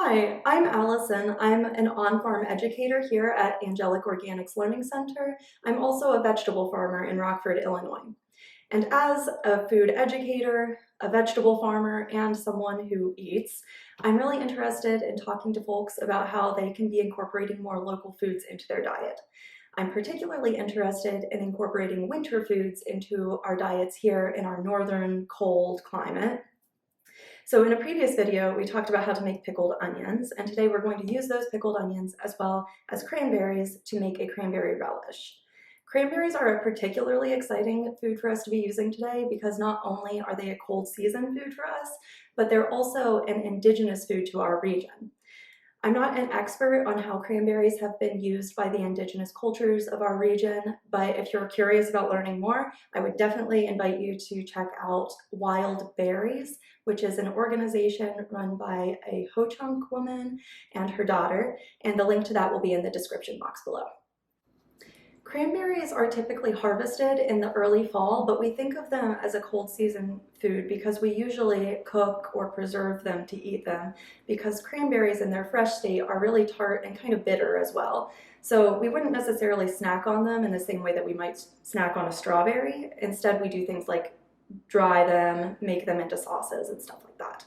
Hi, I'm Allison. I'm an on-farm educator here at ANGELIC Organics Learning Center. I'm also a vegetable farmer in Rockford, Illinois. And as a food educator, a vegetable farmer, and someone who eats, I'm really interested in talking to folks about how they can be incorporating more local foods into their diet. I'm particularly interested in incorporating winter foods into our diets here in our northern cold climate. So in a previous video, we talked about how to make pickled onions, and today we're going to use those pickled onions as well as cranberries to make a cranberry relish. Cranberries are a particularly exciting food for us to be using today because not only are they a cold season food for us, but they're also an indigenous food to our region. I'm not an expert on how cranberries have been used by the indigenous cultures of our region, but if you're curious about learning more, I would definitely invite you to check out Wild Berries, which is an organization run by a Ho-Chunk woman and her daughter, and the link to that will be in the description box below. Cranberries are typically harvested in the early fall, but we think of them as a cold season food because we usually cook or preserve them to eat them, because cranberries in their fresh state are really tart and kind of bitter as well. So we wouldn't necessarily snack on them in the same way that we might snack on a strawberry. Instead, we do things like dry them, make them into sauces and stuff like that.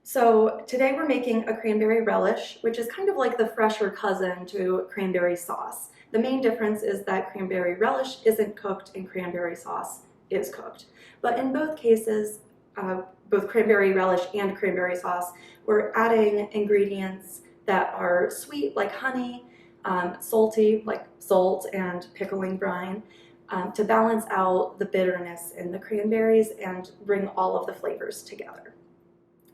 So today we're making a cranberry relish, which is kind of like the fresher cousin to cranberry sauce. The main difference is that cranberry relish isn't cooked and cranberry sauce is cooked. But in both cases, both cranberry relish and cranberry sauce, we're adding ingredients that are sweet like honey, salty like salt and pickling brine, to balance out the bitterness in the cranberries and bring all of the flavors together.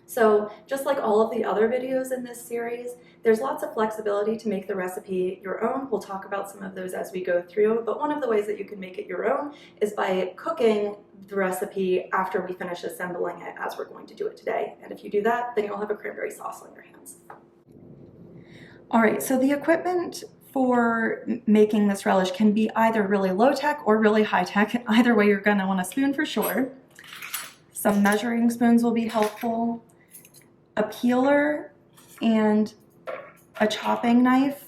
So just like all of the other videos in this series, there's lots of flexibility to make the recipe your own. We'll talk about some of those as we go through, but one of the ways that you can make it your own is by cooking the recipe after we finish assembling it, as we're going to do it today. And if you do that, then you'll have a cranberry sauce on your hands. All right, so the equipment for making this relish can be either really low tech or really high tech. Either way, you're gonna want a spoon for sure. Some measuring spoons will be helpful. A peeler and a chopping knife,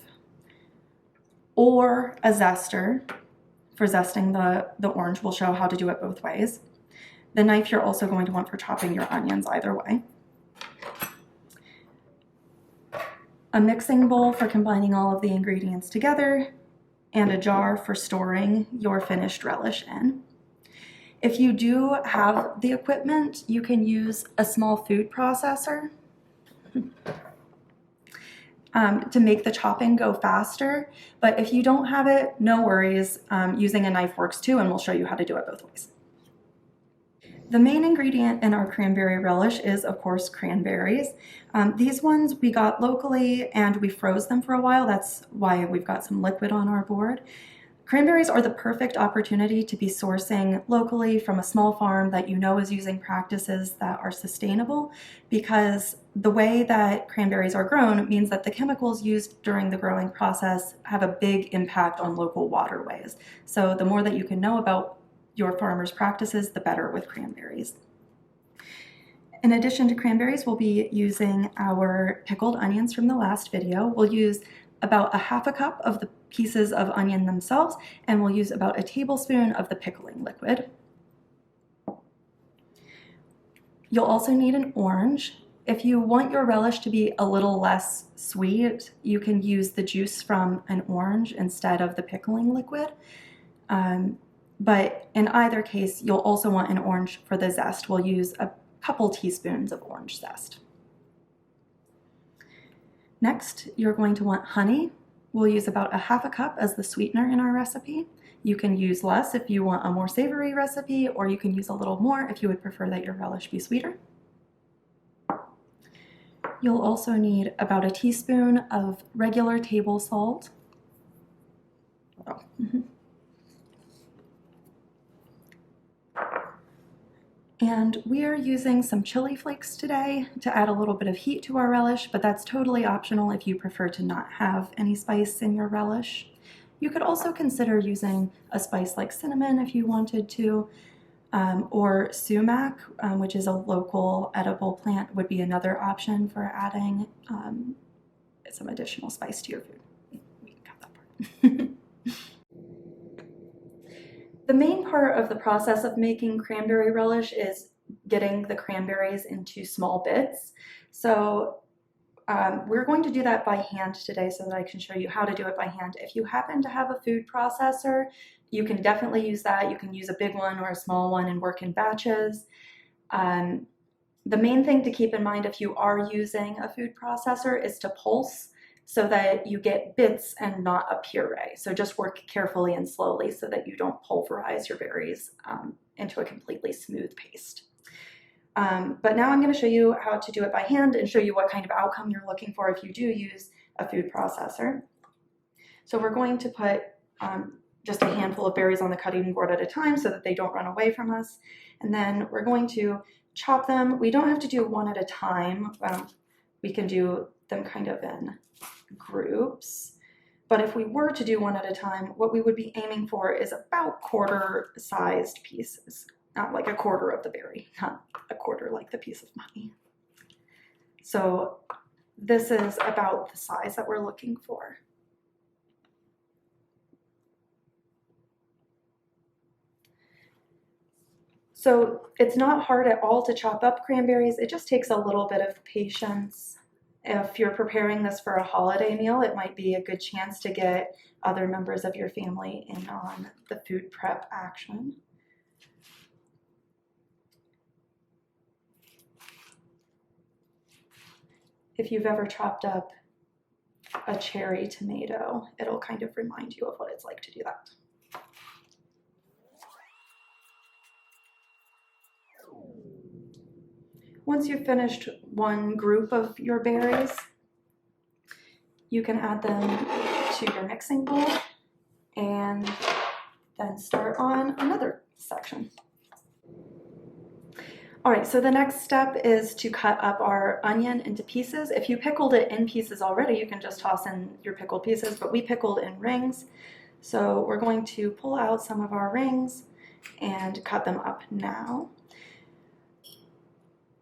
or a zester for zesting the orange. We'll show how to do it both ways. The knife you're also going to want for chopping your onions either way. A mixing bowl for combining all of the ingredients together, and a jar for storing your finished relish in. If you do have the equipment, you can use a small food processor to make the chopping go faster. But if you don't have it, no worries. Using a knife works too, and we'll show you how to do it both ways. The main ingredient in our cranberry relish is, of course, cranberries. These ones we got locally and we froze them for a while. That's why we've got some liquid on our board. Cranberries are the perfect opportunity to be sourcing locally from a small farm that you know is using practices that are sustainable, because the way that cranberries are grown means that the chemicals used during the growing process have a big impact on local waterways. So the more that you can know about your farmer's practices, the better with cranberries. In addition to cranberries, we'll be using our pickled onions from the last video. We'll use about a half a cup of the pieces of onion themselves, and we'll use about a tablespoon of the pickling liquid. You'll also need an orange. If you want your relish to be a little less sweet, you can use the juice from an orange instead of the pickling liquid. But in either case, you'll also want an orange for the zest. We'll use a couple teaspoons of orange zest. Next, you're going to want honey. We'll use about a half a cup as the sweetener in our recipe. You can use less if you want a more savory recipe, or you can use a little more if you would prefer that your relish be sweeter. You'll also need about a teaspoon of regular table salt. And we are using some chili flakes today to add a little bit of heat to our relish, but that's totally optional if you prefer to not have any spice in your relish. You could also consider using a spice like cinnamon if you wanted to. Or sumac, which is a local edible plant, would be another option for adding some additional spice to your food. We can cut that part. The main part of the process of making cranberry relish is getting the cranberries into small bits. So we're going to do that by hand today so that I can show you how to do it by hand. If you happen to have a food processor, you can definitely use that. You can use a big one or a small one and work in batches. The main thing to keep in mind if you are using a food processor is to pulse so that you get bits and not a puree. So just work carefully and slowly so that you don't pulverize your berries into a completely smooth paste. But now I'm going to show you how to do it by hand and show you what kind of outcome you're looking for if you do use a food processor. So we're going to put just a handful of berries on the cutting board at a time so that they don't run away from us. And then we're going to chop them. We don't have to do one at a time. We can do them kind of in groups. But if we were to do one at a time, what we would be aiming for is about quarter-sized pieces. Not like a quarter of the berry, not a quarter like the piece of money. So this is about the size that we're looking for. So it's not hard at all to chop up cranberries. It just takes a little bit of patience. If you're preparing this for a holiday meal, it might be a good chance to get other members of your family in on the food prep action. If you've ever chopped up a cherry tomato, it'll kind of remind you of what it's like to do that. Once you've finished one group of your berries, you can add them to your mixing bowl and then start on another section. All right, so the next step is to cut up our onion into pieces. If you pickled it in pieces already, you can just toss in your pickled pieces, but we pickled in rings. So we're going to pull out some of our rings and cut them up now.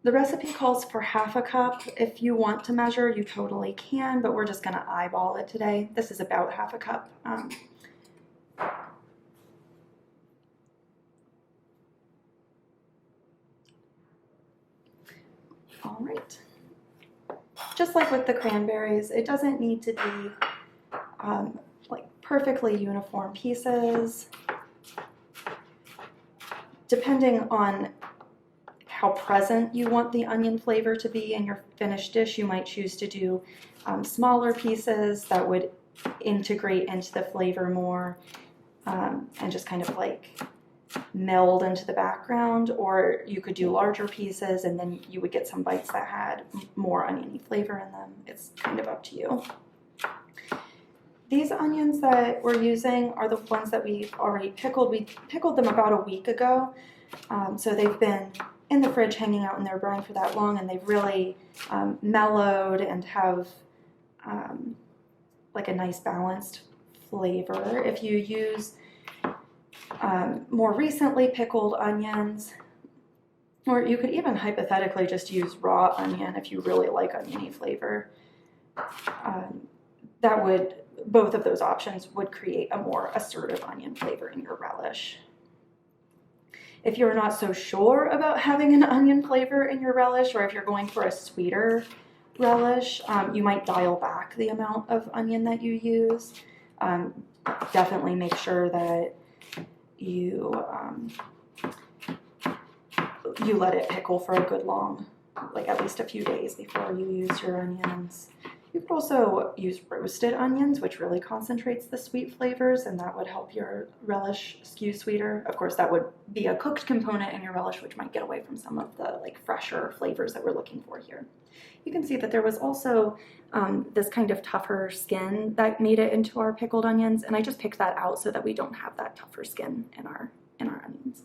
The recipe calls for half a cup. If you want to measure, you totally can, but we're just gonna eyeball it today. This is about half a cup. All right. Just like with the cranberries, it doesn't need to be like perfectly uniform pieces. Depending on how present you want the onion flavor to be in your finished dish, you might choose to do smaller pieces that would integrate into the flavor more and just kind of like meld into the background, or you could do larger pieces and then you would get some bites that had more oniony flavor in them. It's kind of up to you. These onions that we're using are the ones that we've already pickled. We pickled them about a week ago, so they've been in the fridge hanging out in their brine for that long, and they've really mellowed and have like a nice balanced flavor. If you use more recently pickled onions, or you could even hypothetically just use raw onion if you really like oniony flavor, both of those options would create a more assertive onion flavor in your relish. If you're not so sure about having an onion flavor in your relish, or if you're going for a sweeter relish, you might dial back the amount of onion that you use. Definitely make sure that you let it pickle for a good long, like at least a few days before you use your onions. You could also use roasted onions, which really concentrates the sweet flavors, and that would help your relish skew sweeter. Of course, that would be a cooked component in your relish, which might get away from some of the like fresher flavors that we're looking for here. You can see that there was also this kind of tougher skin that made it into our pickled onions, and I just picked that out so that we don't have that tougher skin in our onions.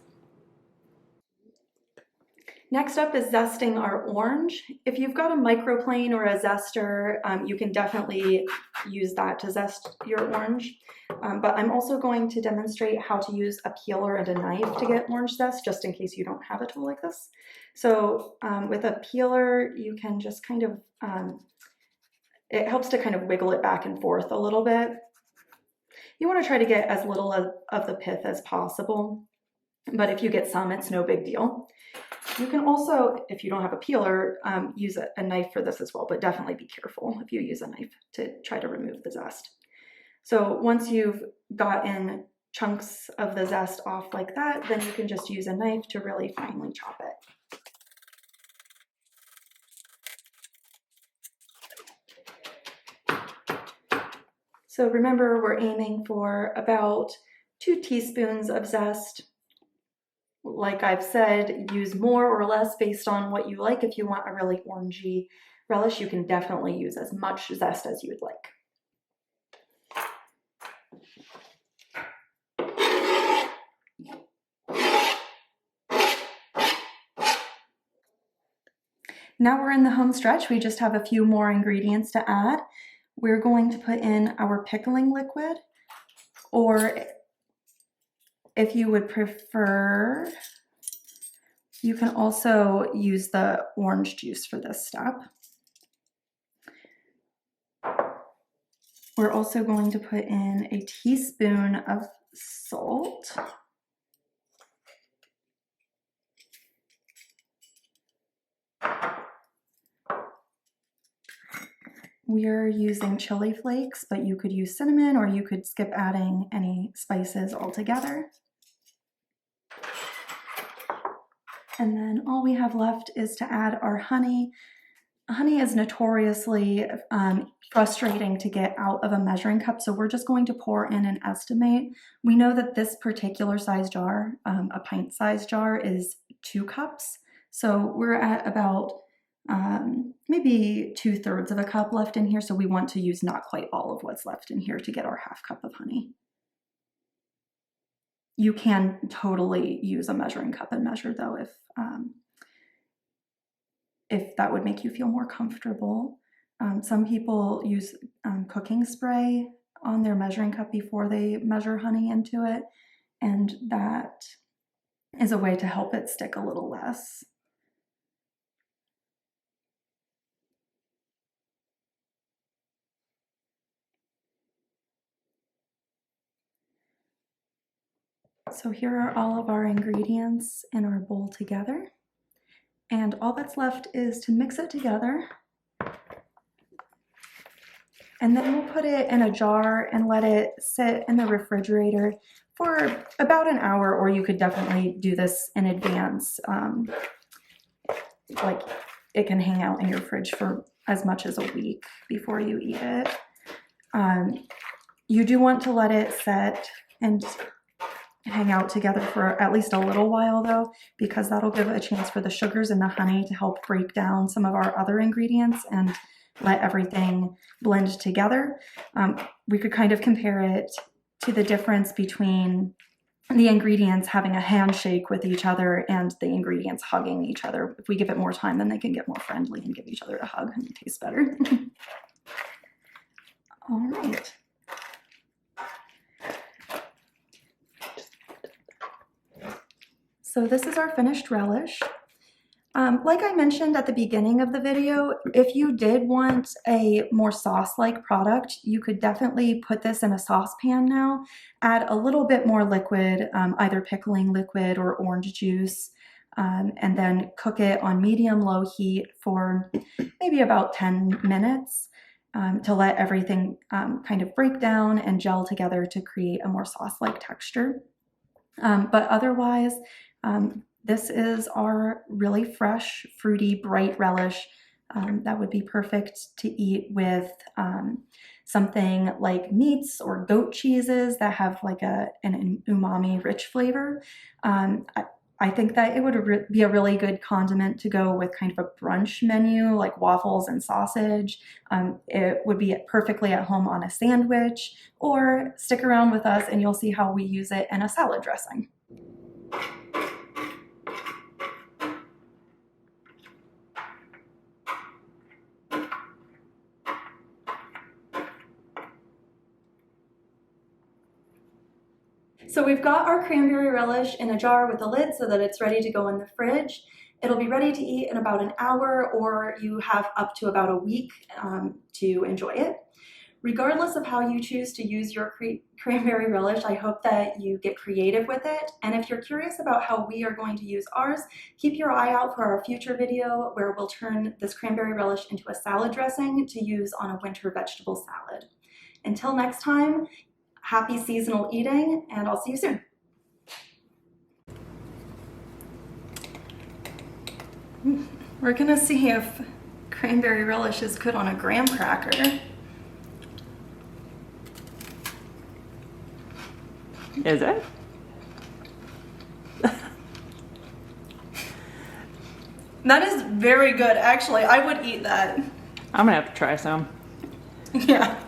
Next up is zesting our orange. If you've got a microplane or a zester, you can definitely use that to zest your orange. But I'm also going to demonstrate how to use a peeler and a knife to get orange zest, just in case you don't have a tool like this. So with a peeler, you can just kind of, it helps to kind of wiggle it back and forth a little bit. You want to try to get as little of the pith as possible, but if you get some, it's no big deal. You can also, if you don't have a peeler, use a knife for this as well, but definitely be careful if you use a knife to try to remove the zest. So once you've gotten chunks of the zest off like that, then you can just use a knife to really finely chop it. So remember, we're aiming for about 2 teaspoons of zest. Like I've said, use more or less based on what you like. If you want a really orangey relish, you can definitely use as much zest as you would like. Now we're in the home stretch. We just have a few more ingredients to add. We're going to put in our pickling liquid, or if you would prefer, you can also use the orange juice for this step. We're also going to put in a teaspoon of salt. We're using chili flakes, but you could use cinnamon, or you could skip adding any spices altogether. And then all we have left is to add our honey. Honey is notoriously frustrating to get out of a measuring cup, so we're just going to pour in and estimate. We know that this particular size jar, a pint size jar, is 2 cups. So we're at about maybe 2/3 of a cup left in here, so we want to use not quite all of what's left in here to get our ½ cup of honey. You can totally use a measuring cup and measure, though, if that would make you feel more comfortable. Some people use cooking spray on their measuring cup before they measure honey into it, and that is a way to help it stick a little less. So here are all of our ingredients in our bowl together, and all that's left is to mix it together, and then we'll put it in a jar and let it sit in the refrigerator for about an hour, or you could definitely do this in advance. Like, it can hang out in your fridge for as much as a week before you eat it. You do want to let it set and hang out together for at least a little while, though, because that'll give a chance for the sugars and the honey to help break down some of our other ingredients and let everything blend together. We could kind of compare it to the difference between the ingredients having a handshake with each other and the ingredients hugging each other. If we give it more time, then they can get more friendly and give each other a hug and taste better. All right. So this is our finished relish. Like I mentioned at the beginning of the video, if you did want a more sauce-like product, you could definitely put this in a saucepan now, add a little bit more liquid, either pickling liquid or orange juice, and then cook it on medium-low heat for maybe about 10 minutes to let everything kind of break down and gel together to create a more sauce-like texture. But otherwise, this is our really fresh, fruity, bright relish that would be perfect to eat with something like meats or goat cheeses that have like an umami rich flavor. I think that it would be a really good condiment to go with kind of a brunch menu like waffles and sausage. It would be perfectly at home on a sandwich, or stick around with us and you'll see how we use it in a salad dressing. So we've got our cranberry relish in a jar with a lid so that it's ready to go in the fridge. It'll be ready to eat in about an hour, or you have up to about a week to enjoy it. Regardless of how you choose to use your cranberry relish, I hope that you get creative with it. And if you're curious about how we are going to use ours, keep your eye out for our future video where we'll turn this cranberry relish into a salad dressing to use on a winter vegetable salad. Until next time, happy seasonal eating, and I'll see you soon. We're gonna see if cranberry relish is good on a graham cracker. Is it? That is very good. Actually, I would eat that. I'm gonna have to try some. Yeah.